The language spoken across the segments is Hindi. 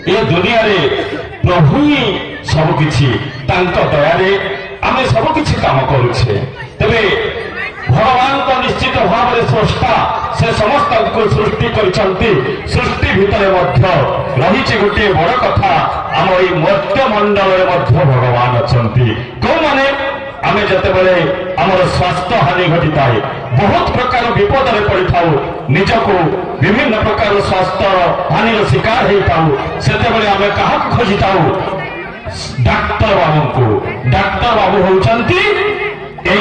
ए दुनिया रे प्रभु ही सबकिछि तांको दयारे आमे सबकिछि काम करुछे तबे भगवान तो निश्चित भाव में स्रष्टा से समस्त को सृष्टि करिसंती सृष्टि भितर मध्य रहिछि गोटे बड़ कथा आम ए मर्त्य मंडल मध्य भगवान अछंती को माने आमे जते बेले हमर स्वास्थ्य हानि घटी थाए बहुत प्रकार विपद रे पड़ी थाउ निजको विभिन्न प्रकार स्वास्थ्य हानि रो शिकार हे थाउ सेते बेले आमे काहा को खोजि थाउ डाक्टर बाबू होउचंती ए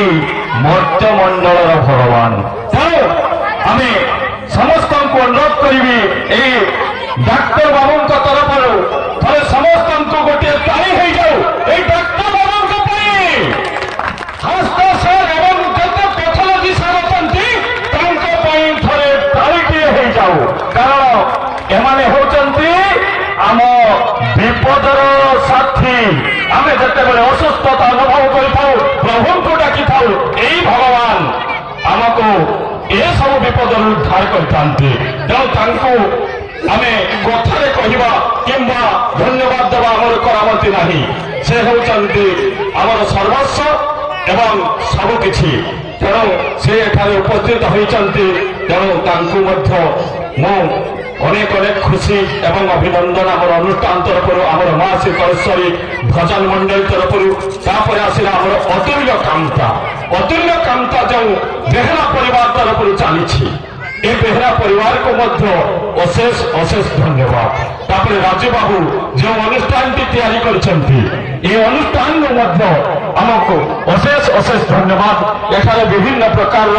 मर्त्य मंडल भगवान तेणु आम समस्त को अनुरोध करी ए डाक्तर बाबू तरफ थे समस्त को गोटे ताली हो जाऊ ए डाक्तर बाबू हस्त सर एवं जते पैथोलॉजी सर अछंती तांको पई थरे तालीटिए हो जाऊ कारण एमाने होचंती आम विपदर साथी आमे जते बेले असुस्थता अनुभव करिथाउ प्रभु को डाकी थाउ एई भगवान हमको ए सब विपद उद्धार करथांती तेणु तांको आमे कथारे कहिबा किंबा धन्यवाद देवा हमर करामती नाही से होचंती हमर सर्वस्व एवं सब किछि तेणु से एठारे उपस्थित होइचंती तेणु तांको मध्य मो अनेक अनेक खुशी एवं अभिनंदन आमर अनुष्ठान तरफ आमर माँ शीतलेश्वरी भजन मंडल तरफ आसला आमर अतुल्य कामता जो बेहरा परिवार तरफ चली ए बेहरा परिवार को मध्य अशेष अशेष धन्यवाद तापर राजू बाबू जो अनुष्ठान तैयारी करछंती ए अनुष्ठान मध्य आमको अशेष अशेष धन्यवाद एठारे विभिन्न प्रकार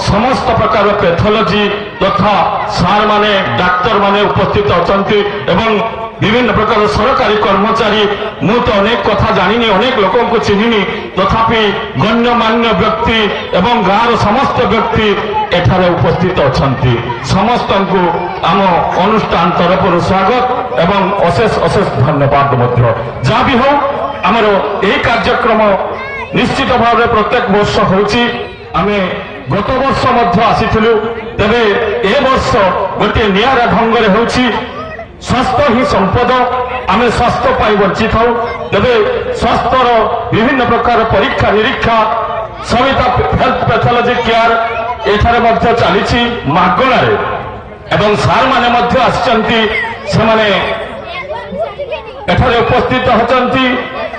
समस्त प्रकार पैथोलॉजी तथा सार माने डाक्तर माने उपस्थित अछंती एवं विभिन्न प्रकार सरकारी कर्मचारी मु तो अनेक कथा जानिनी अनेक लोकों को चिन्हिनी तथापि गण्यमान्य व्यक्ति एवं गाँव समस्त व्यक्ति एठारे उपस्थित अछंती समस्त को आम अनुष्ठान तरफ स्वागत एवं अशेष अशेष धन्यवाद मध्य जहाँ भी हो आमर यही कार्यक्रम निश्चित भाव में प्रत्येक वर्ष होची आमे गत वर्ष मध्य आसीथिलु तबे ए वर्ष गोटे नियारा ढंग रे होची स्वास्थ्य ही संपद आमे स्वास्थ्य पाई बंची थाउ तबे स्वास्थ्यर विभिन्न प्रकार परीक्षा निरीक्षा सविता हेल्थ पैथोलॉजी केयर एठारे मध्य चली मागणार एवं सार माने मध्य आछंती से माने एठारे उपस्थित होचंती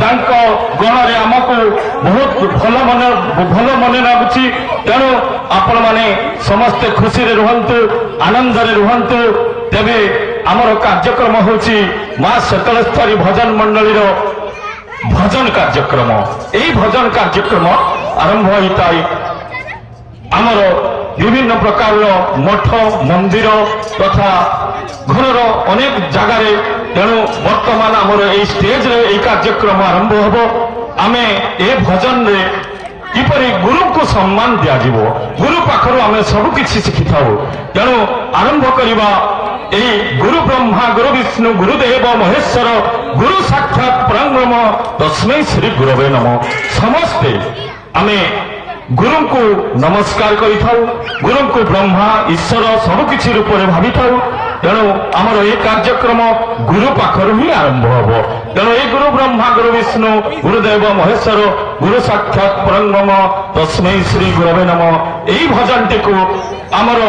तांको गणरे आमको बहुत भल मन लगुची तेणु आपण माने समस्ते खुशी रे रुहंतु आनंद रे रुहंतु तेबे आमर कार्यक्रम होची मां शीतलेश्वरी भजन मंडली रो भजन कार्यक्रम एई भजन कार्यक्रम आरंभ होइताई आमर विभिन्न प्रकार मठ मंदिर तथा घर अनेक जगार तेणु बर्तमान आमर ए स्टेज रे ए कार्यक्रम आरंभ होबो आमे ए भजन रे किपरि गुरु को सम्मान दिया जीवो गुरु पाखरु आमे सब किछि शिखि थाउ तेणु आरंभ करिबा ए गुरु ब्रह्मा गुरु विष्णु गुरुदेव महेश्वर गुरु साक्षात परब्रह्म तस्मै श्री गुरवे नमः समस्ते आमे गुरु को नमस्कार करि थाउ गुरु को ब्रह्मा ईश्वर सब किछि रूप रे भाबि थाउ तेणु आमर ए कार्यक्रम गुरु पाखरु ही आरंभ होबो तेणु ए गुरु ब्रह्मा गुरु विष्णु गुरुदेव महेश्वर गुरु साक्षात परब्रह्म तस्मै श्री गुरवे नमः एई भजनटी को आमर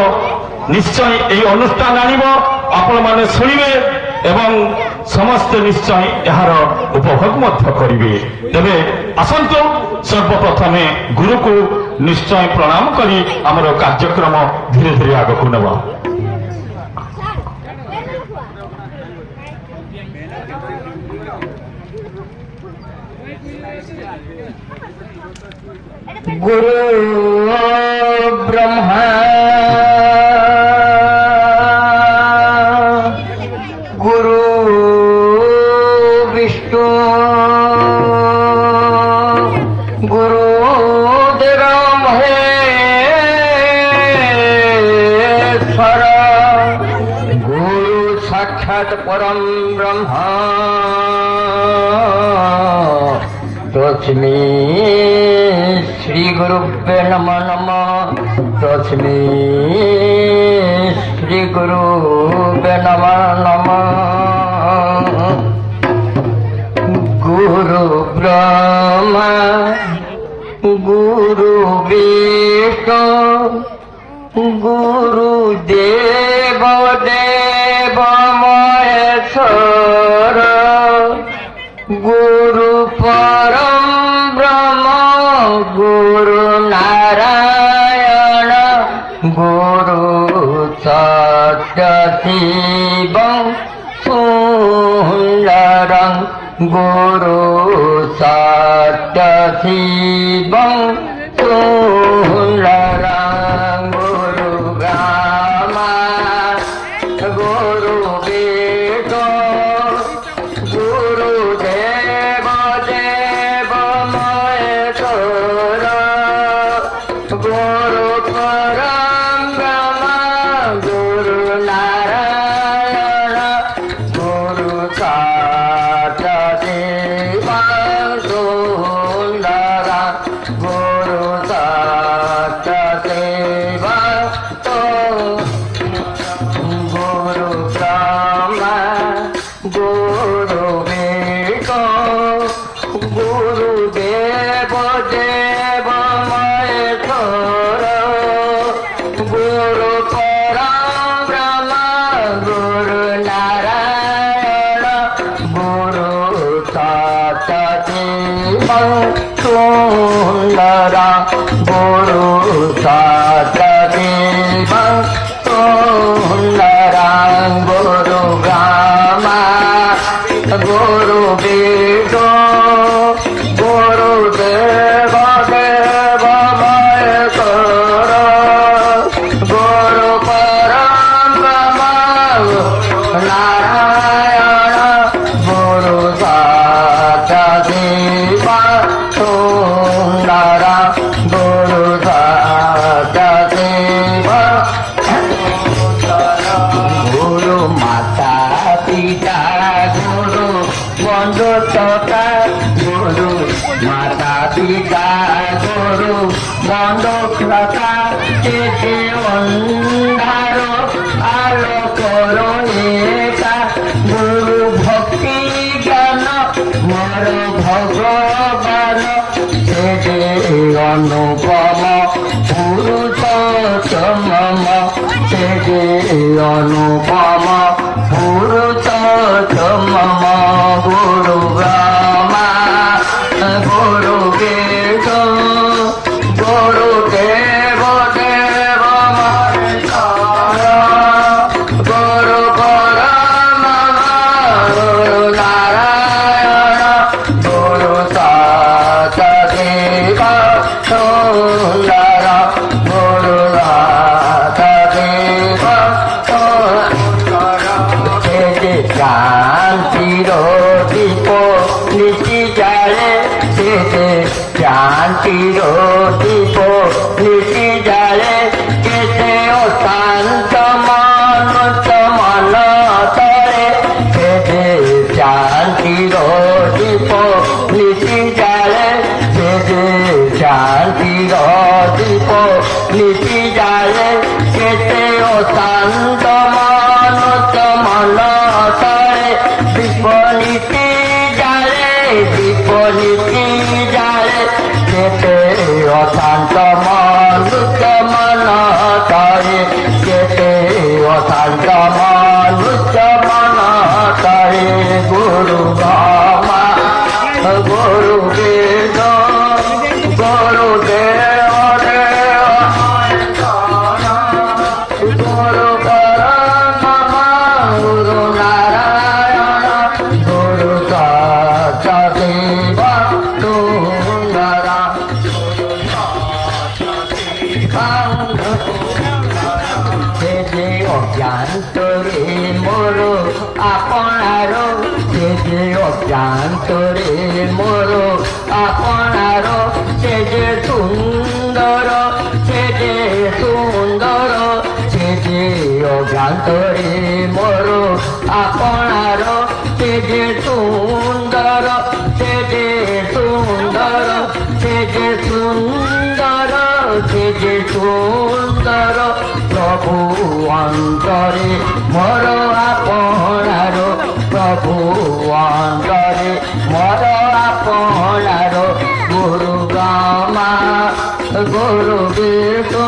निश्चय ए अनुष्ठान आनिबो आपण माने सुनिबे एवं समस्त निश्चय यार उपभोग मध्य करिवे तबे आसंतु सर्वप्रथमे गुरु को निश्चय प्रणाम करी आमर कार्यक्रम धीरे धीरे आगे को नवा गुरु ब्रह्मा गुरु विष्णु गुरुदेव महेश्वर गुरु साक्षात परम ब्रह्म तस्मै श्री गुरुभ्यो नमः नमः तस्मै श्री गुरुभ्यो नमः नमः মহেশ্বর গুরু পরম ব্রহ্ম গুরু নারায়ণ গুরু সত্য শিবং সুন্দরং গুরু সত্য শিবং সুন্দরং গুরু ব্রহ্মা গুরু বিষ্ণু গুরু দেব দেব মহেশ্বর গুরু পরম ব্রহ্ম গুরু নারায়ণ গুরু সত্য শিব সুন্দর গুরু সত্য শিব গুরু ব্রহ্মা গুরু বিষ্ণু গুরু দেব দেব মহেশ্বর গুরু পরম ব্রহ্ম গুরু নারায়ণ গুরু সত্য শিব সুন্দর গুরু সত্য শিব সুন্দর গুরু ব্রহ্মা গুরু বিষ্ণু গুরু দেব দেব মহেশ্বর গুরু পরম ব্রহ্ম নারায়ণ গুরু সত্য শিব সুন্দর গুরু সত্য শিব গুরু মাতা পিতা গুরু বন্ধু তথা গুরু মাতা পিতা গুরু বন্ধু তথা চেতে অন্ধার আলো করো একা গুরু ভক্তি জ্ঞান মর ভগবান চেতে অনুপম পুরুষোত্তম চেতে অনুপম পুরুষোত্তম গুরু ব্রহ্মা গুরু বিষ্ণু গুরু দেব দেব মহেশ্বর গুরু পরম গুরু নারায়ণ গুরু সত্য শিব সুন্দর গুরু সত্য শিব শান্তির দীপ নিশি জালে সেতে শান্তির দীপ নিশি জালে কেতে অশান্ত মনুষ্য মন তরে সেতে শান্তির দীপ নিশি জালে সেতে শান্তির দীপ নিশি জালে কেতে অশান্ত মনুষ্য মন তরে বিপনীতি জালে বিপনীতি জালে কেতে অশান্ত মনুষ্য মন তরে কেতে অশান্ত মনুষ্য মন তরে গুরু ব্রহ্মা গুরু বিষ্ণু গুরু দেব দেব গুরু পরম গুরু নারায়ণ গুরু সত্য শিব সুন্দর যে যে অজ্ঞান্তরে মোর আপনার যে যে অজ্ঞান্তরে মোর আপনার সে যে সুন্দর সে যে সুন্দর সে যে অজ্ঞান্তরে মোর আপনার সে যে সুন্দর সে যে সুন্দর সে যে সুন্দর সে যে সুন্দর প্রভু অন্তরে মোর আপনার প্রভু অন্তরে মোর আপনার গুরু ব্রহ্মা গুরু বিষ্ণু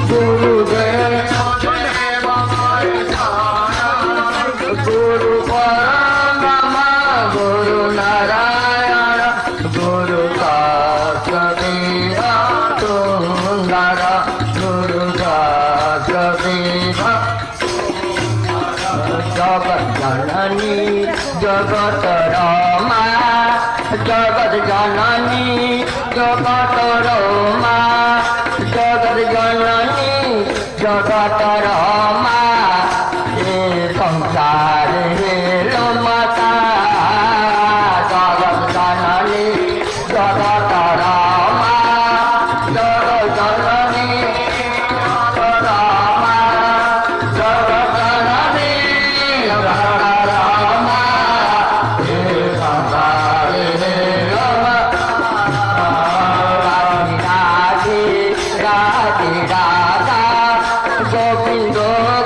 গুরু দেব গুরু জননী জগতর মা জগৎ জননী জগতর মা জগৎ জননী জগতর মা এ সংসারে হেলো মাতা জগৎ জননী জগতর মা জগৎ জননী জগতর মা জগৎ জননী জগতর মা এ সংসারে হেলো রাধে রাধে রাধা গোবিন্দ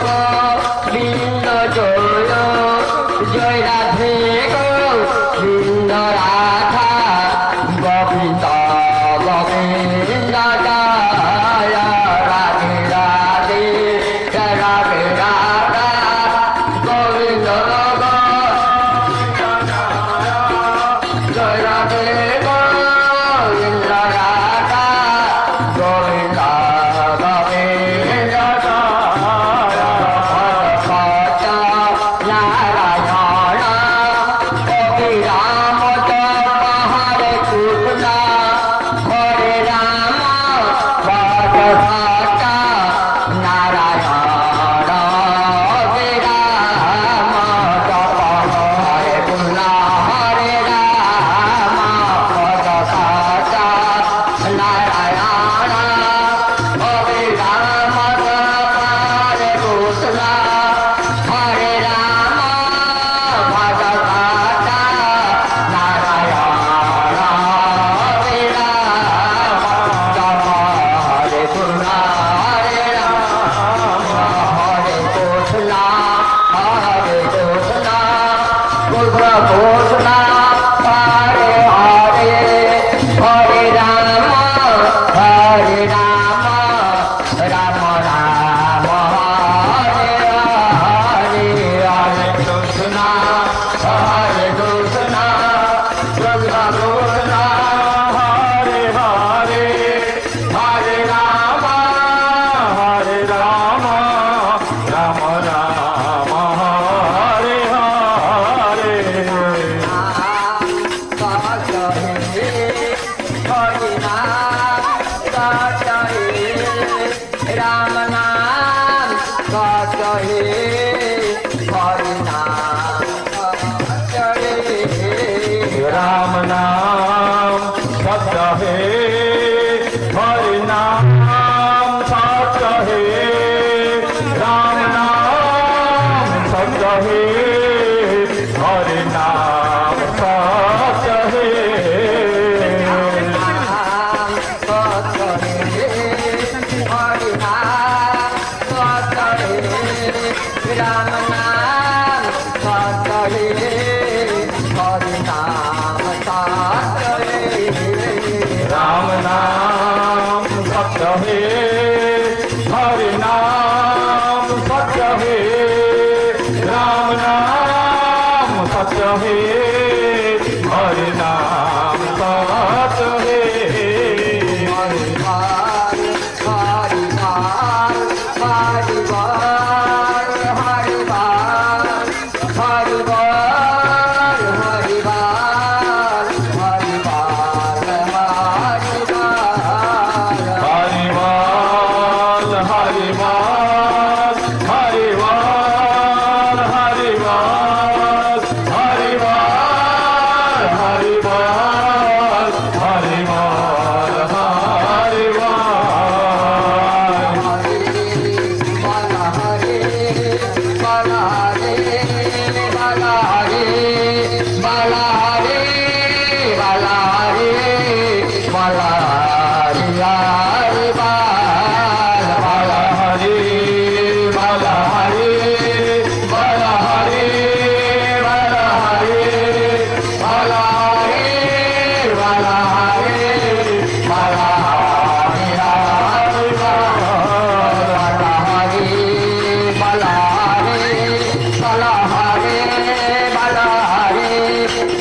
গোবিন্দ জয় জয় রাধে গোবিন্দ রাধা গোবিন্দ গোবিন্দ জয় রাধে রাধে রাধে রাধা গোবিন্দ জয় রাধে গোবিন্দ রাধা গোবিন্দ গোবিন্দ নারায়ণ কবি রাম হরে কৃষ্ণ হরে রাম নারায়ণ কবি রাম হরে কৃষ্ণ হরে রাম নারায়ণ কবি রাম হরে কৃষ্ণ হরে রাম নারায়ণ হরে রাম হরে কৃষ্ণ হরে রাম হরে কৃষ্ণ হরে কৃষ্ণ কৃষ্ণ কৃষ্ণ হরে হরে হরে রাম হরে রাম রাম রাম হরে হরে হরে কৃষ্ণ হরে কৃষ্ণ কৃষ্ণ কৃষ্ণ হরে হরে হরে রাম হরে রাম রাম রাম হরে হরে রাম নাম কহে হরি নাম राम नाम सत्य है हरि नाम सत्य है राम नाम सत्य है हरि नाम सत्य है राम नाम सतरे हरि नाम सतरे राम नाम सत्य है हरि नाम सत्य है राम नाम सत्य है हरि नाम सत्य है हरि भार हरि भार हरि भार हरि भार हरि भार हरि भार हरि भार हरि भार हरिवाल हरिवाल हरिवाल हरिवाल हरिवाल हरिवाल हरिवाल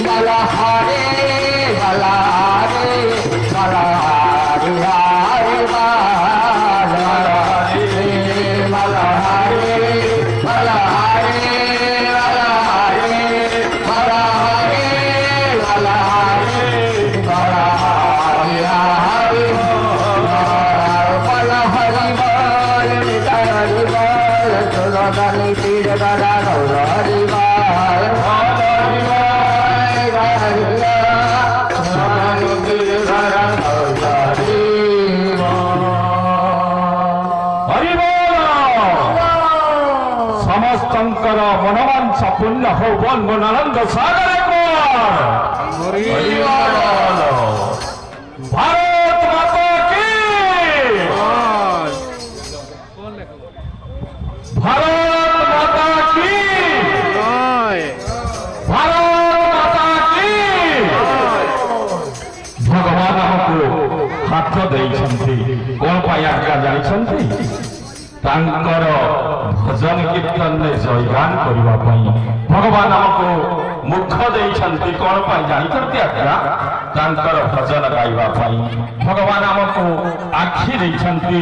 Bala हो बन आनंद सागर भारत माता की भारत माता की भारत माता की भगवान हमको हाथ देइछन्ति कोन पाई आज्ञा जानिछन्ति तांकर भजन कीर्तन में जयगान करबा पई भगवान हमको मुख देइछन्ति कोन पाई जानिछन्ति आज्ञा तांकर भजन गाइबा पई भगवान हमको आखि देइछन्ति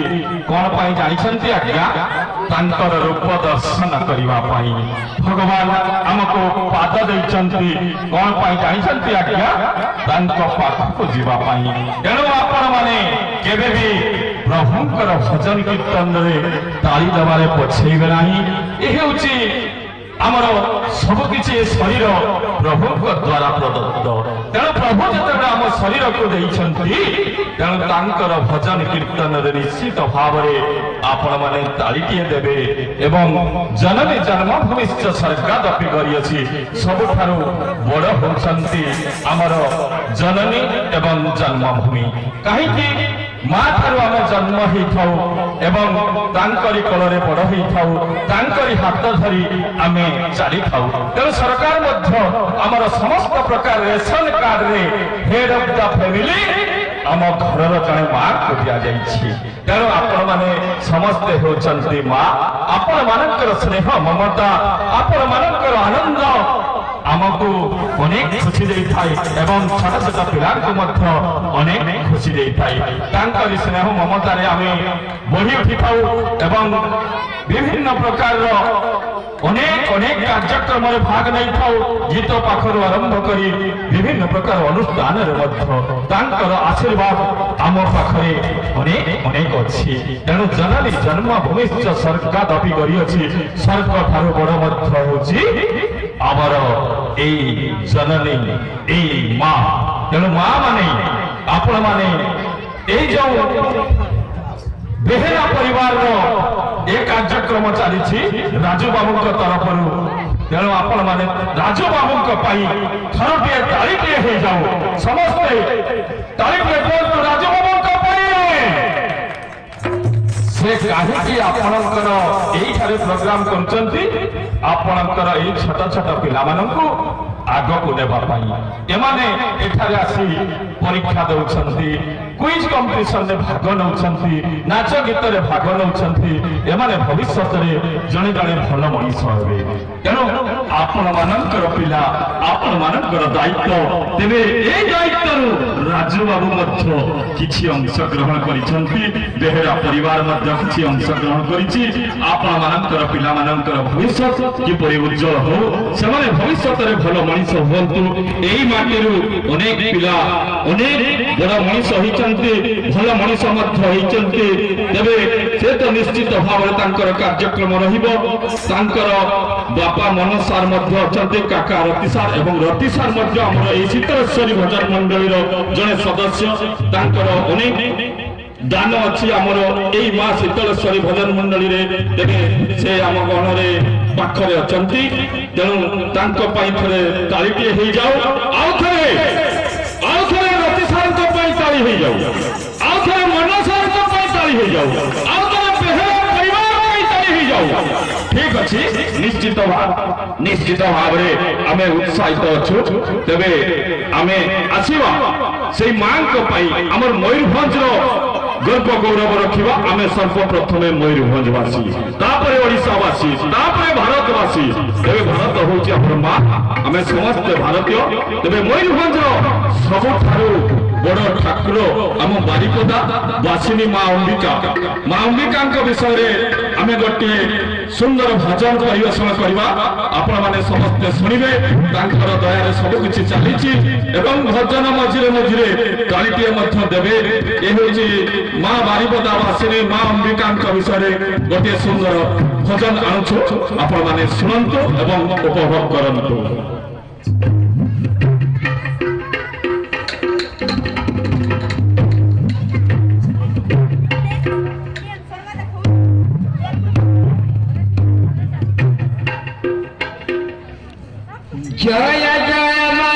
कोन पाई जानिछन्ति आज्ञा तांकर रूप दर्शन करबा पई भगवान हमको पाद देइछन्ति कोन पाई जानिछन्ति आज्ञा तांको पाखको जीवा पई तेणु आपण माने केबे भी प्रभुंकर भजन कीर्तन रे ताली दबारे पछेइबे नाही ए हेउची आमर सबकिछि शरीर प्रभु द्वारा प्रदत्त तेणु प्रभु जेतेबेले आम शरीर को देइछन्ति तेणु तांकर भजन कीर्तन रे निश्चित भाव रे आपण माने तालीटिए देबे एवं जननी जन्मभूमिश्च स्वर्गादपि गरियछि सबठारु बड़ होउछन्ति आमर जननी एवं जन्मभूमि काहे कि माँ ठारू आम जन्म होइथाउ एवं तांकरी कोलरे बड़ होइथाउ तांकरी हाथ धरी आमे चली थाउ तेणु सरकार मध्य आमर समस्त प्रकार रेशन कार्ड रे हेड ऑफ द फैमिली आम घर जड़े माँ को दिया जाइछि तेणु आपण माने समस्ते होचन्ति माँ आपण मानकर स्नेह ममता आपण मानकर आनंद आमको अनेक खुशी दे एवं छोट छोट पिला अनेक खुशी दे स्नेह ममतार आम बढ़ी उठी था एवं विभिन्न प्रकार अनेक अनेक कार्यक्रम में भाग नहीं था गीत पाखर आरंभ कर विभिन्न प्रकार अनुष्ठान आशीर्वाद आम पाखे अनेक अनेक अच्छी तेणु जननी जन्मभूमि स्वर्गादपि गरियछि स्वर्ग ठारू बड़ मध्य आमर ए जननी ए माँ तेणु माँ माने आपण माने ए जो बेहेरा परिवार ए कार्यक्रम चली राजू बाबू तरफ तेणु आपण माने राजू बाबू थरटे तालीटे हो जाऊ समस्ते तालीटे राजू बाबू से कहीं आपणकर यही प्रोग्राम करपणकर ये छोट छोट पिला आग को नेबाई एठारे आसी परीक्षा दौरान क्विज कंपटीशन में भाग नौ नाच गीत में भाग नौ भविष्य में जड़े जड़े भल मनीष हे तेणु आपण मानकर पिला आपण मानकर दायित्व तेरे ए दायित्व राजू बाबू किछि अंश ग्रहण करिसंती बेहेरा परिवार किछि अंश ग्रहण करिछि आपण मानकर पिला मानकर भविष्य किपरि उज्जवल हो सेमाने भविष्य रे भल मनीष होंतु एही माटीरु अनेक पिला अनेक बड़ा मनीष होइचंती भल मनीष मध्य होइचंती तबे से तो निश्चित भाव रे तांकर कार्यक्रम रहिबो तांकर बापा मनसार मध्य अछंती काका रतिसार एवं रतिसार मध्य हमर एही शीतलेश्वरी भजन मंडली रो जने सदस्य तांकर अनेक दान अच्छी आमर यही माँ शीतलेश्वरी भजन मंडली रे देखे से आम गण रे पाखरे अछंती तेणु तांको पई थरे तालीटे हो जाओ आउ थरे रतिसार को पई ताली हो जाओ आउ थरे मनसार को पई ताली हो जाओ आउ थरे बेहेरा परिवार पई ताली हो जाओ ठीक अछि निश्चित भाव रे आमे उत्साहित अछु तबे आमे आसीबा से मां को पई हमर मयूरभंज रो गर्व गौरव रखा आम सर्वप्रथम मयूरभंजवासी ओडावासी भारतवासी तेरे भारत हूँ माँ आम समस्त भारतीय तेरे मयूरभंज सबुठारु बड़ ठाकुर आम बारिपदा वासिनी माँ अंबिका विषय आम गोटे सुंदर भजन परिवेशन करवा आपण मैंने समस्ते शुणवे दया सबकि चली भजन मझे मझे तालीटे देवे ये माँ बारिपदा वासिनी माँ अंबिका विषय गोटे सुंदर भजन आणुछु आपण माने शुणु एवं उपभोग करंतु। জয় জয় মা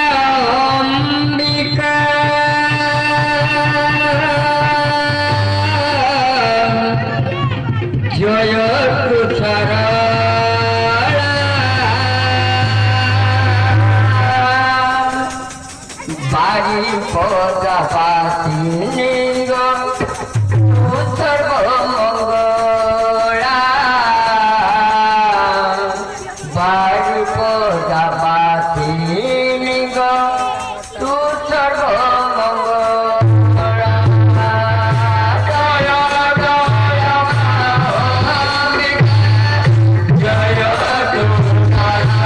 অম্বিকা জয় তুষারা বাড়ি পদাপাতি লিঙ্গ সর্বমঙ্গলা বাড়ি পদাপাতি লিঙ্গ তু সর্বমঙ্গলা জয় জয় জয়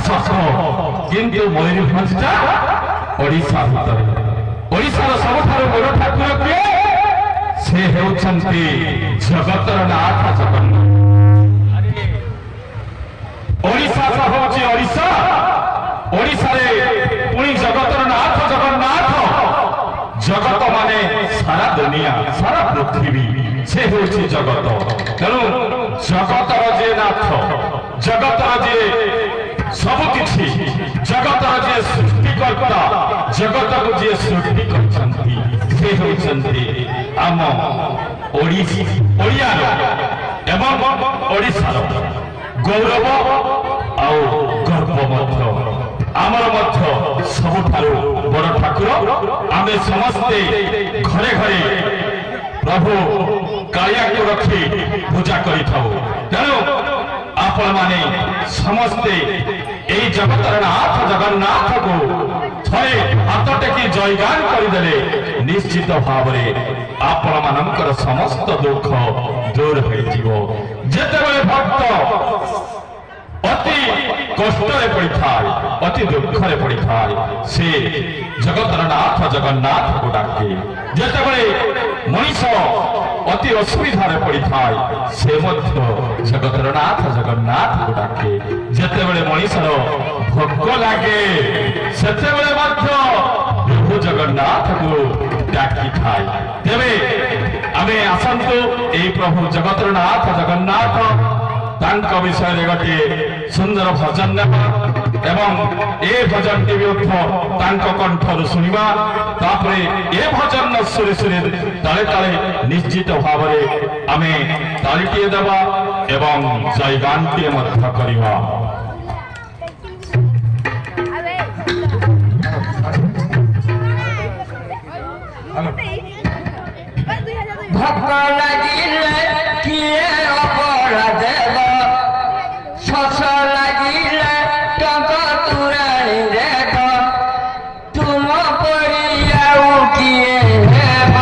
ସତ କିନ୍ତୁ ମୟୂରଭଞ୍ଜଟା ଓଡ଼ିଶା ଭିତରେ ଓଡ଼ିଶାର ସବୁଠାରୁ ବଡ଼ ଠାକୁର କିଏ ସେ ହେଉଛନ୍ତି ଜଗତର ନାଥ ଜଗନ୍ନାଥ ଓଡ଼ିଶା ତ ହଉଛି ଓଡ଼ିଶା ଓଡ଼ିଶାରେ ପୁଣି ଜଗତର ନାଥ ଜଗନ୍ନାଥ ଜଗତ ମାନେ ସାରା ଦୁନିଆ ସାରା ପୃଥିବୀ ସେ ହେଉଛି ଜଗତ ତେଣୁ ଜଗତର ଯିଏ ନାଥ ଜଗତର ଯିଏ ସବୁକିଛି ଜଗତର ଯିଏ ସୃଷ୍ଟିକର୍ତ୍ତା ଜଗତକୁ ଯିଏ ସୃଷ୍ଟି କରିଛନ୍ତି ସେ ହେଉଛନ୍ତି ଆମ ଓଡ଼ିଆର ଏବଂ ଓଡ଼ିଶାର ଗୌରବ ଆଉ ଗର୍ବ ମଧ୍ୟ ଆମର ମଧ୍ୟ ସବୁଠାରୁ ବଡ଼ ଠାକୁର ଆମେ ସମସ୍ତେ ଘରେ ଘରେ ପ୍ରଭୁ କାଳିଆକୁ ରଖି ପୂଜା କରିଥାଉ ତେଣୁ ଆପଣମାନେ ସମସ୍ତେ ଏହି ଜଗତର ନାଥ ଜଗନ୍ନାଥକୁ ଥରେ ହାତ ଟେକି ଜୟଗାନ କରିଦେଲେ ନିଶ୍ଚିତ ଭାବରେ ଆପଣମାନଙ୍କର ସମସ୍ତ ଦୁଃଖ ଦୂର ହୋଇଯିବ ଯେତେବେଳେ ଭକ୍ତ ଅତି କଷ୍ଟରେ ପଡ଼ିଥାଏ ଅତି ଦୁଃଖରେ ପଡ଼ିଥାଏ ସେ ଜଗତର ନାଥ ଜଗନ୍ନାଥକୁ ଡାକେ ଯେତେବେଳେ ମଣିଷ ଅତି ଅସୁବିଧାରେ ପଡ଼ିଥାଏ ସେ ମଧ୍ୟ ଜଗତର ନାଥ ଜଗନ୍ନାଥକୁ ଡାକେ ଯେତେବେଳେ ମଣିଷର ଭୋକ ଲାଗେ ସେତେବେଳେ ମଧ୍ୟ ପ୍ରଭୁ ଜଗନ୍ନାଥକୁ ଡାକିଥାଏ ତେବେ ଆମେ ଆସନ୍ତୁ ଏହି ପ୍ରଭୁ ଜଗତର ନାଥ ଜଗନ୍ନାଥ ତାଙ୍କ ବିଷୟରେ ଗୋଟିଏ ସୁନ୍ଦର ଭଜନ ନେବା ଏବଂ ଏ ଭଜନଟି ମଧ୍ୟ ତାଙ୍କ କଣ୍ଠରୁ ଶୁଣିବା ତାପରେ ଏ ଭଜନ ସୁରେ ସୁରେ ତଳେ ତଳେ ନିଶ୍ଚିତ ଭାବରେ ଆମେ ତାଳିଟିଏ ଦେବା ଏବଂ ଜୟଗାନଟିଏ ମଧ୍ୟ କରିବା ভক্ত লাগিলে কিয়ে অপরাধ দেব শশ লাগিলে টঙ্ক তুরাণী দেব তুম পড়িয়াও কিয়ে হেব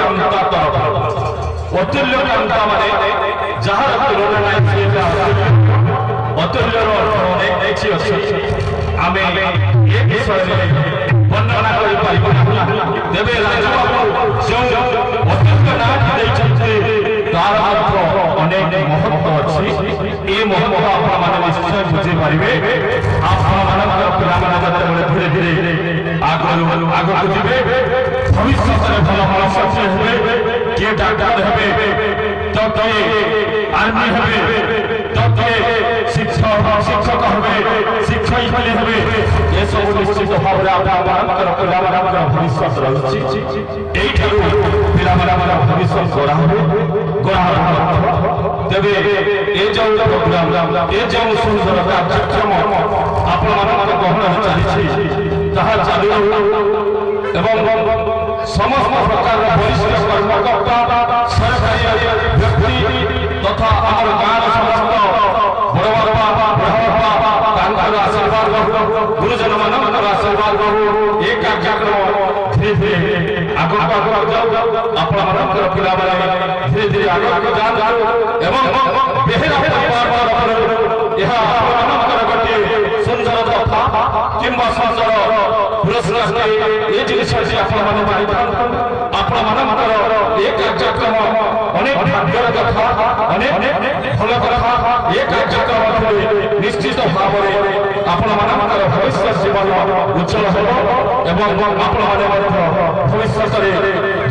କାନ୍ତା ତରଫ ଅତୁଲ୍ୟ କାନ୍ତା ମାନେ ଯାହାର ତୁଳନା ନାହିଁ ସେଇଟା ଅତୁଲ୍ୟର ଅର୍ଥ ଅନେକ କିଛି ଅଛି ଆମେ ଏ ବିଷୟରେ ବର୍ଣ୍ଣନା କରିପାରିବୁ ନାହିଁ ତେବେ ରାଜବାବୁ ଯେଉଁ ଅତୁଲ୍ୟ ନାଁଟି ଦେଇଛନ୍ତି ତାର ମଧ୍ୟ ଅନେକ ମହତ୍ତ୍ୱ ଅଛି ଏ ମହତ୍ତ୍ୱ ଆପଣମାନେ ନିଶ୍ଚୟ ବୁଝିପାରିବେ ଆପଣମାନଙ୍କର ପିଲାମାନେ ଯେତେବେଳେ ଧୀରେ ଧୀରେ ଆଗକୁ ଯିବେ ଭବିଷ୍ୟତରେ ଭଲ ଭଲ ସକ୍ସେସ ହେବେ କିଏ ଡାକ୍ତର ହେବେ ତ କିଏ ଆର୍ମି ହେବେ ତ କିଏ ଶିକ୍ଷକ ହେବେ ଶିକ୍ଷୟିତ୍ରୀ ହେବେ ଏସବୁ ନିଶ୍ଚିତ ଭାବରେ ଆପଣମାନଙ୍କର ପିଲାମାନଙ୍କର ଭବିଷ୍ୟତ ରହିଛି ଏଇଠାରୁ ପିଲାମାନଙ୍କର ଭବିଷ୍ୟତ ଗଢ଼ା ହେବ ତେବେ ଏ ଯେଉଁ ପ୍ରୋଗ୍ରାମ ଏ ଯେଉଁ ସୁନ୍ଦର କାର୍ଯ୍ୟକ୍ରମ ଆପଣମାନଙ୍କ ଗହଣରେ ଚାଲିଛି ତାହା ଚାଲୁ ଏବଂ ସମସ୍ତ ପ୍ରକାରର ବରିଷ୍ଠ କର୍ମକର୍ତ୍ତା ସରକାରୀ ବ୍ୟକ୍ତି ତଥା ଆମର ଗାଁର ସମସ୍ତ ବଡ଼ ବାପା ତାଙ୍କର ଆଶୀର୍ବାଦ ଗୁରୁଜନମାନଙ୍କର ଆଶୀର୍ବାଦ ଏ କାର୍ଯ୍ୟକ୍ରମ ଧୀରେ ଧୀରେ ଆଗକୁ ଯାଉ ଆପଣମାନଙ୍କର ପିଲାମାନେ ଧୀରେ ଧୀରେ ଆଗକୁ ଯାଆନ୍ତୁ ଏବଂ ବେହେରା ପରିବାର ତରଫରୁ ଏହା ଆପଣମାନଙ୍କର ଗୋଟିଏ ସୁନ୍ଦର ତଥା କିମ୍ବା ସୁନ୍ଦର ପୁରସ୍କାର ଏ ଜିନିଷଟି ଆପଣମାନେ ପାଇଥାନ୍ତି ଆପଣମାନଙ୍କର ଏ କାର୍ଯ୍ୟକ୍ରମ ଅନେକ ଭାଗ୍ୟର କଥା ଅନେକ ଭଲ କଥା ଏ କାର୍ଯ୍ୟକ୍ରମରେ ନିଶ୍ଚିତ ଭାବରେ ଆପଣମାନଙ୍କର ଭବିଷ୍ୟତ ଜୀବନ ଉଜ୍ଜଳ ହେବ ଏବଂ ଆପଣମାନେ ମଧ୍ୟ ଭବିଷ୍ୟତରେ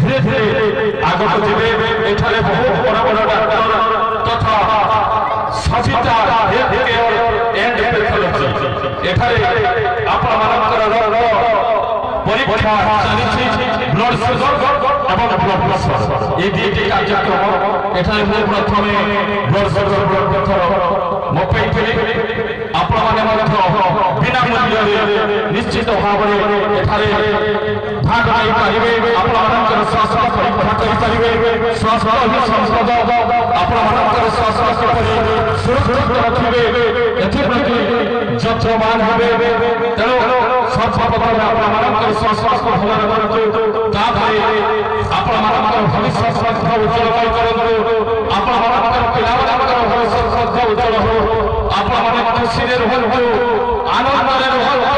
ଧୀରେ ଧୀରେ ଆଗକୁ ଯିବେ ଏଠାରେ ବହୁ ବଡ଼ ବଡ଼ ଡାକ୍ତର ତଥା ସଜିତା ଏଣ୍ଡ ପେଥୋଲୋଜି ଏଠାରେ ଆପଣମାନଙ୍କର ରୋଗ ପରୀକ୍ଷା ଚାଲିଛି ବ୍ଲଡ ସୁଗର ଏବଂ ବ୍ଲଡ ପ୍ରେସର এই দুইটি କାର୍ଯ୍ୟକ୍ରମ ଏଠାରେ ମୁଁ ପ୍ରଥମେ ବ୍ଲଡ ସୁଗର ବ୍ଲଡ ପ୍ରେସର ମପାଇଥିଲି ଆପଣମାନେ ମଧ୍ୟ ବିନା ମୂଲ୍ୟରେ ନିଶ୍ଚିତ ଭାବରେ ଏଠାରେ ଭାଗ ନେଇପାରିବେ ଆପଣମାନଙ୍କର ସ୍ୱାସ୍ଥ୍ୟ ପରୀକ୍ଷା କରିପାରିବେ ସ୍ୱାସ୍ଥ୍ୟ ସଂସଦ ଆପଣମାନଙ୍କର ସ୍ୱାସ୍ଥ୍ୟ କିପରି ସୁରକ୍ଷିତ ରଖିବେ ଏଥିପ୍ରତି ଯତ୍ନବାନ ହେବେ ତେଣୁ ସର୍ବପ୍ରଥମେ ଆପଣମାନଙ୍କର ସ୍ୱାସ୍ଥ୍ୟକୁ ଭଲ ରଖନ୍ତୁ ତାପରେ ଆପଣମାନଙ୍କର ଭବିଷ୍ୟତ ସ୍ୱାସ୍ଥ୍ୟ ଉଜ୍ଜଳ କରନ୍ତୁ ଆପଣମାନଙ୍କର ପିଲାମାନଙ୍କର ଭବିଷ୍ୟତ ସ୍ୱାସ୍ଥ୍ୟ ଉଜ୍ଜଳ ହଉ ଆପଣମାନେ ଖୁସିରେ ରୁହନ୍ତୁ ଆନନ୍ଦରେ ରୁହନ୍ତୁ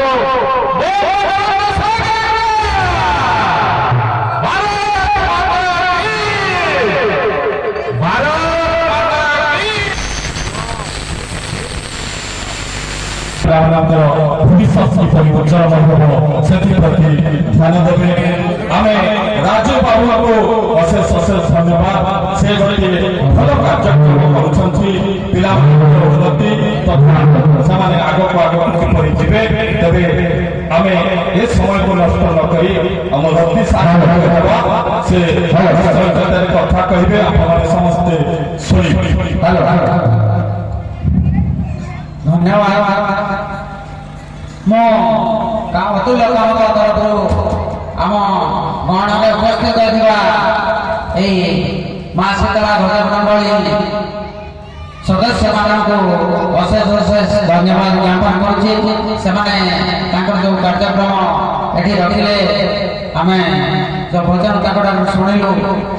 ପିଲାମାନଙ୍କର ଭବିଷ୍ୟତ କିପରି ଉଜ୍ଜଳମୟ ହେବ ସେଥିପ୍ରତି ଧ୍ୟାନ ଦେବେ ଆମେ ରାଜୁ ବାବୁଙ୍କୁ ଅଶେଷ ଅଶେଷ ଧନ୍ୟବାଦ ସେ ଗୋଟିଏ ଭଲ କାର୍ଯ୍ୟକ୍ରମ କରୁଛନ୍ତି ପିଲାମାନଙ୍କର ଉନ୍ନତି ତଥା ସେମାନେ ଆଗକୁ କିପରି ଯିବେ ତେବେ ଆମେ ଏ ସମୟକୁ ନଷ୍ଟ ନ କରି ଆମ ରତି ସାହାଯ୍ୟ ଦେବା ସେ କଥା କହିବେ ଆପଣମାନେ ସମସ୍ତେ ଶୁଣିବେ ଧନ୍ୟବାଦ ମୁଁ ଅତୁଲ୍ୟ କାମଙ୍କ ତରଫରୁ ଆମ ଗହଣରେ ଉପସ୍ଥିତ ଥିବା ଏହି ମା ଶୀତଳା ଭଜନ ମଣ୍ଡଳୀ ସଦସ୍ୟମାନଙ୍କୁ ଅଶେଷ ଅଶେଷ ଧନ୍ୟବାଦ ଜ୍ଞାପନ କରୁଛି ସେମାନେ ତାଙ୍କର ଯେଉଁ କାର୍ଯ୍ୟକ୍ରମ ଏଠି ରଖିଲେ ଆମେ ଯେଉଁ ଭଜନ ତାଙ୍କଠାରୁ ଶୁଣିଲୁ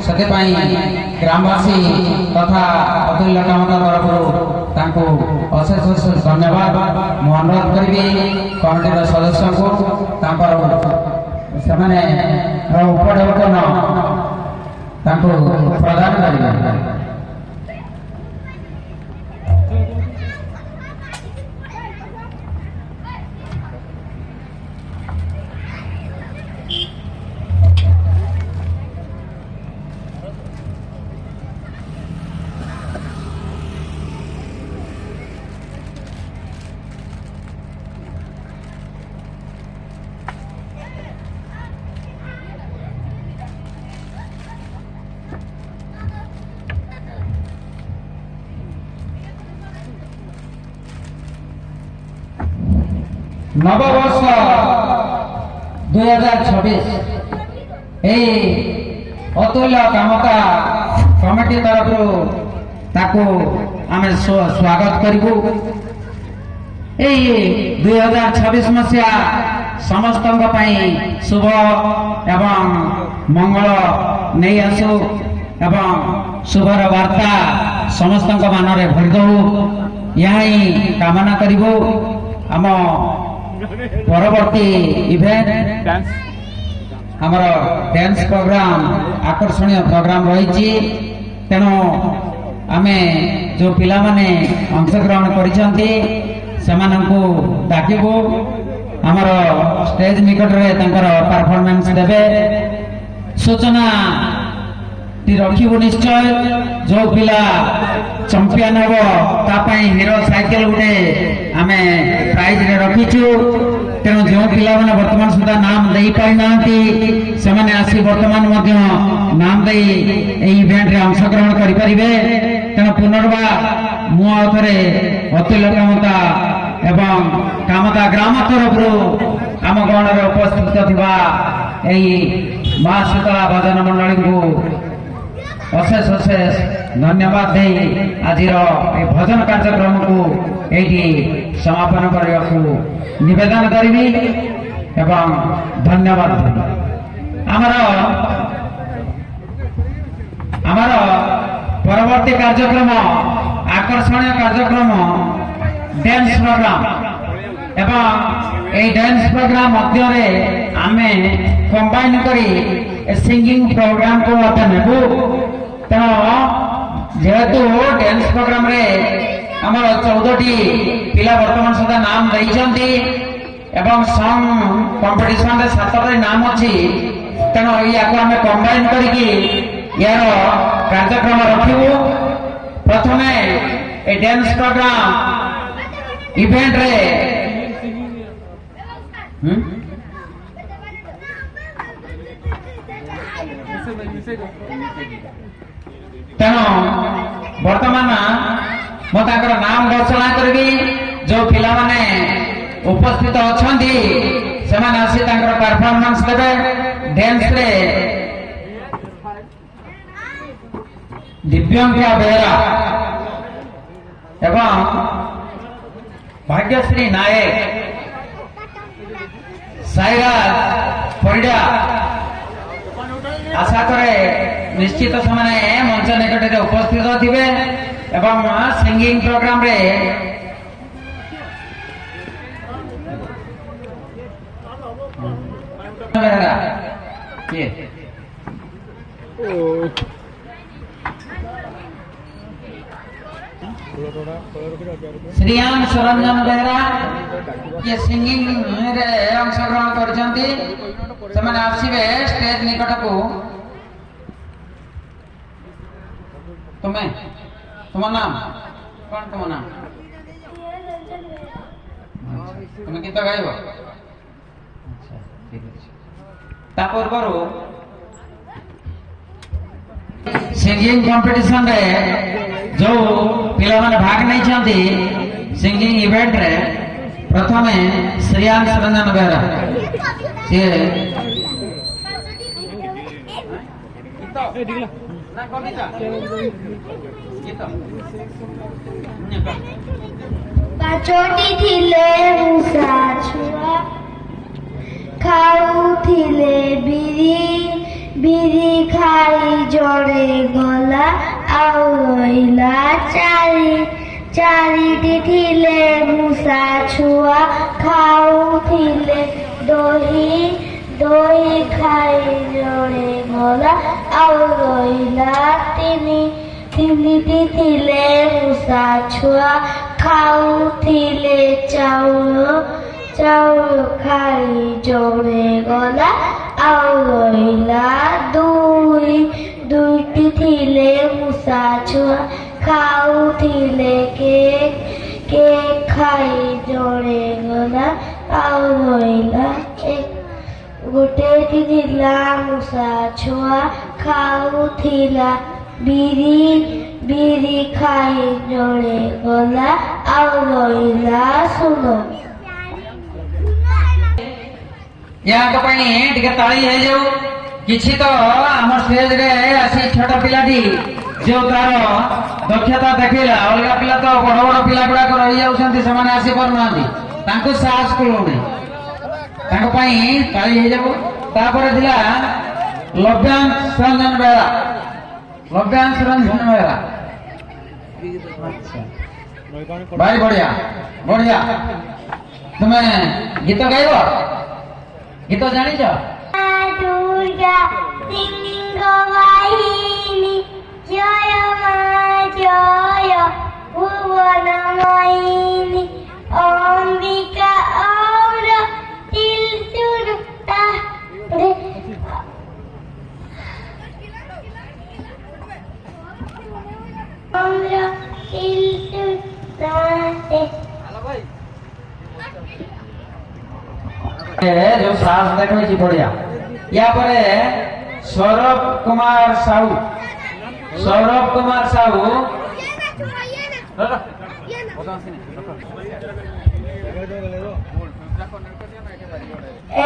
ସେଥିପାଇଁ ଗ୍ରାମବାସୀ ତଥା ଅତୁଲ୍ୟ କାମଙ୍କ ତରଫରୁ ତାଙ୍କୁ ଅଶେଷ ଅଶେଷ ଧନ୍ୟବାଦ ମୁଁ ଅନୁରୋଧ କରିବି କମିଟିର ସଦସ୍ୟଙ୍କୁ ତାଙ୍କର ସେମାନେ ଉପଢୌକନ ତାଙ୍କୁ ପ୍ରଦାନ କରିବେ নববর্ষ 2026 এই অতুল্য কামতা কমিটি তরফରୁ তাকে আমি স্বাগত করবু এই 2026 মସିହା ସମସ୍ତଙ୍କ ପାଇଁ ଶୁଭ ଏବଂ ମଙ୍ଗଳ नहीं आसु एवं शुभर वार्ता समस्त मानरे भरिदऊ या ही कामना करिबो। आम परवर्ती इवेंट आमर डांस प्रोग्राम आकर्षणीय प्रोग्राम रही तेणु आमे जो पिला माने अंशग्रहण करिसेंती सेमानंकु डाकिबो आमर स्टेज निकट रे तांकर परफॉर्मेंस देबे सूचना रखिबो निश्चय जो पिला चैंपियन हेबो तापाई हीरो साइकिल गुटे आमे प्राइज रे रखिछु तेणु जो पिला माने वर्तमान सुधा नाम देई पाई नांती से माने आसी वर्तमान मध्य नाम देई ए इवेंट रे अंशग्रहण करि परिबे। तेणु पुनर्बार मु आउथरे अतुल्य कामता एवं कामता ग्राम तरफरु आम गण रे उपस्थित थिबा एई मां शीतला भजन मंडली को अशेष अशेष धन्यवाद दे आज भजन कार्यक्रम को ये समापन करने को निवेदन करी एवं धन्यवाद आमर परवर्ती कार्यक्रम आकर्षणीय कार्यक्रम डांस प्रोग्राम एवं ए डांस प्रोग्राम मध्य आमे कंबाइन करी सिंगिंग प्रोग्राम को नेबू तेणु जेहेतु डांस प्रोग्राम रे आमर 14टी पिला वर्तमान सुधा नाम देइछंती एवं सॉन्ग कंपटीशन रे 7टी नाम अछि तेणु याको आमे कंबाइन करिकि यार कार्यक्रम रखिबू। प्रथमे ए डांस प्रोग्राम इवेंट रे तेणु वर्तमान मो ताकर नाम घोषणा करी जो पिला माने उपस्थित अछंती से माने आसी ताकर परफॉर्मेंस देबे डांस रे दिव्यांका बेहरा एवं भाग्यश्री नायक साईराज परिडा आशा करे निश्चित समय मंच निकट उपस्थित थे एवं सिंगिंग प्रोग्राम रे श्रीयान सुरंजन बेहरा ये सिंगिंग रे अंशग्रहण करछंती ସେମାନେ ଆସିବେ स्टेज निकट को तुम्हें तुम नाम कौन तुम नाम तुम्हें गीत गाइब अच्छा ठीक है ता पूर्व सिंगिंग कंपटीशन रे जो पिला माने भाग नहीं छांती सिंगिंग इवेंट रे प्रथमे श्रेयांश रंजन बेहरा से पाचोटी थिले मूसा छुआ खाउथिले बिरी बिरी खाई जोड़े गला आउ रहिला चारिटी थिले मूसा छुआ खाउथिले दही दही खाई जोड़े गला आउ रहिला ତିନିଟି ଥିଲେ ମୂଷା ଛୁଆ ଖାଉଥିଲେ ଚାଉଳ ଖାଇ ଯୋଡ଼େ ଗଲା ଆଉ ରହିଲା ଦୁଇଟି ଥିଲେ ମୂଷା ଛୁଆ ଖାଉଥିଲେ କେକ୍ ଖାଇ ଯୋଡ଼େ ଗଲା ଆଉ ରହିଲା ଗୋଟେ ଥିଲା ମୂଷା ଛୁଆ ଖାଉଥିଲା ବିରି ଖାଇ ଜଣେ ଗଲା ଆଉ ରହିଲା ଶୁଣ। याक टिके ताली है जो किसी तो आम स्टेज रे आसी छोट पिलाटी जो तार दक्षता देखला अलग पिला तो बड़ बड़ पिला गुड़ाक रही जाऊँ से आसी पार साहस करूनी ताली है जाऊ तापर थिला लभ्यांश रंजन बेहरा, लभ्यांश रंजन बेहरा। अच्छा भाई बढ़िया बढ़िया। तुम्हें गीत गाइब, गीत जानी दुर्गा सिंह वाहिनी जय मां जय भुवन मोहिनी अंबिका और त्रिशूलता और त्रिशूलता जो साहस देखो बढ़िया। या पर सौरभ कुमार साहू, सौरभ कुमार साहू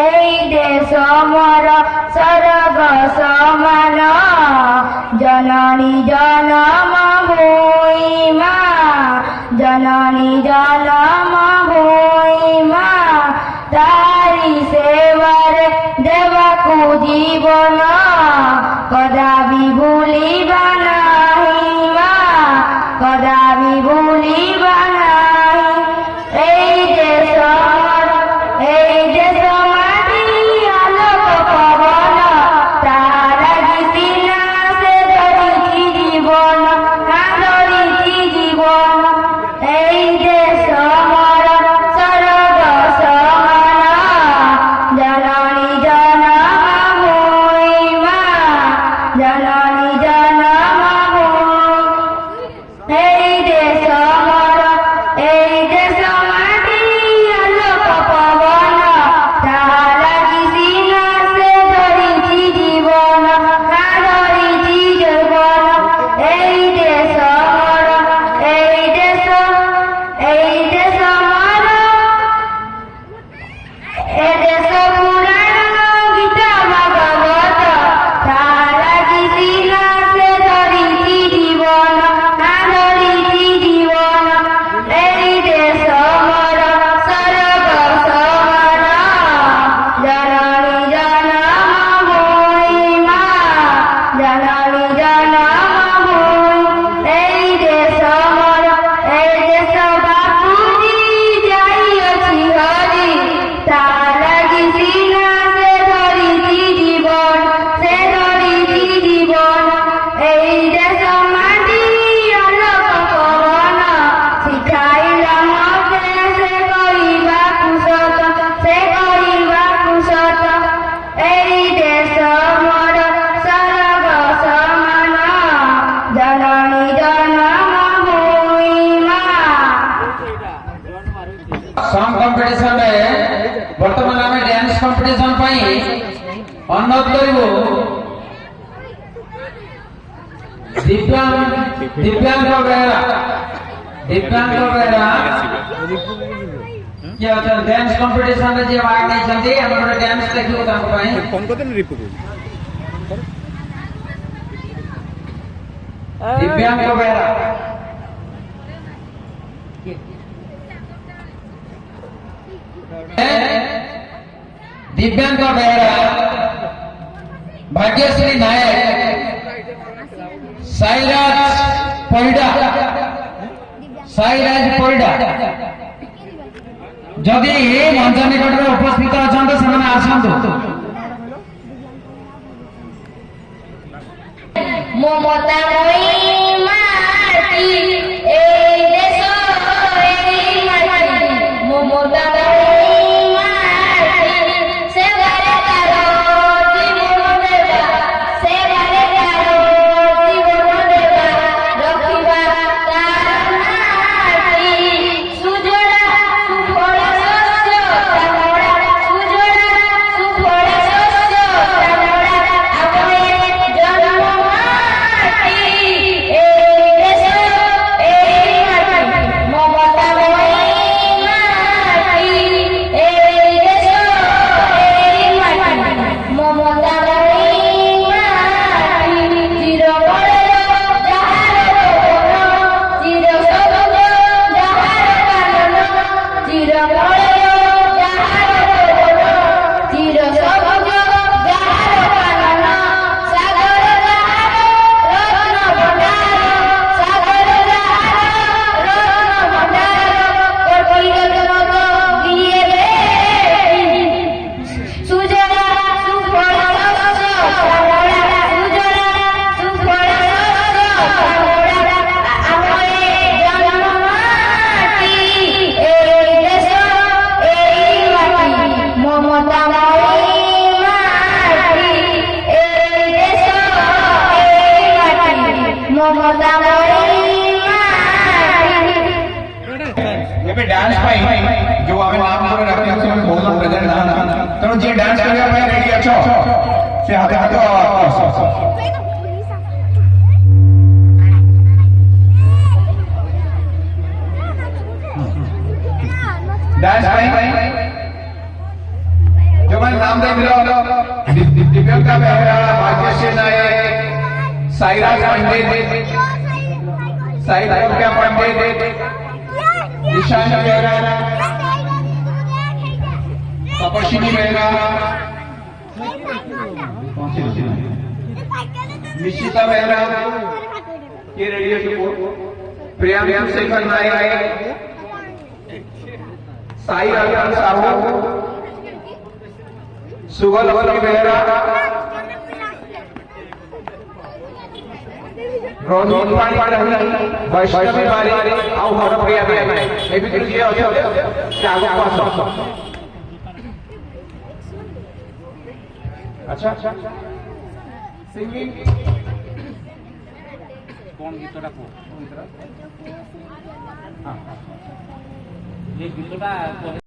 এই দেশ মর স্বর্গ সমান জননী জনম ভূমা জননী জনম ভূমা তারি সেবারে দেবাকু জীবন কদাবি ভুলিবা নাহি মা কদাবি ভুলিবা নাহি। এই দেশ এই দেশ মাটি আলোক পবন তারা গীতি না সে ধরিছি জীবন না ধরিছি জীবন। এই দেশ মর স্বর্গ সমান জননী জনম ভূমা জননী জনম ভূমি। এই দেশ মর এই দেশ মাটি আলোক পবন তারা গীতি না সে ধরিছি জীবন না ধরিছি যৌবন। এই দেশ মর এই দেশ মর এ দেশ পুরাণ গীতা ভাগবত তারা গীতি না সে ধরিছি জীবন না ধরিছি জীবন। এই দেশ মর স্বর্গ সমান জননী জনম ভূমা জননী জনম ভূমি। এই দেশ মর এই দেশ বাপুজি যাইଅছি হরি তারা গীতি না সে ধরিছি জীবন সে ধরিছি জীবন। এই দেশ মাটি আলোক পবন শিখাইলা মতে সে করিবা কুশত সে করিবা কুশত। এই দেশ মর স্বর্গ সমান জননী জনম ভূমা। सॉन्ग कंपटीशन में वर्तमान आम डांस कंपटीशन अनुरोध करूँ दिव्यांग दिव्यांग बेहरा, दिव्यांग बेहरा किए अच्छा डांस कंपटीशन में जो भाग नहीं हम गोटे डांस देखू फोन कर देन रिपु को दिव्यांग बेहरा दिव्यांग बेहरा भाग्यश्री नायक साईराज परिडा साईराज परिडा जदि मंच निकट में उपस्थित अच्छा से आसतु মমতা মাটি এই দেশ এই মাটি মমতা মাটি সেবারে কারো জীবন দেবা সেবারে কারো জীবন দেবা রখিবা তার মাটি সুজলা সুফল শস্য শ্যামলা সুজলা সুফল শস্য শ্যামলা আপনি জন্ম মাটি ଡ୍ୟାନ୍ସ କରିବା ପାଇଁ ରେଡି ଅଛ ସେ ହାତ ଡ୍ୟାନ୍ସ ପାଇଁ ଯେଉଁମାନେ ନାମ ଦେଇଥିଲ ଦିବ୍ୟଙ୍କା ବେହେରା, ଭାଗ୍ୟଶ୍ରୀ ନାୟକ, ସାଇରାଜ ପଣ୍ଡିତ, ସାଇରାଜ ପଣ୍ଡିତ, ईशान बेहरा, तपस्विनी बेहरा, निशिता बेहरा, ये रेडियो की प्रियांशु शेखर नायक, साई राजन साहू, सुगल बेहरा, रोहित पाणी वैष्णवी बारी आउ हरप्रिया बेहरा ए भितर जे अछि से आगु आस अच्छा सिंगिंग कोन गीतटा को ये गीतटा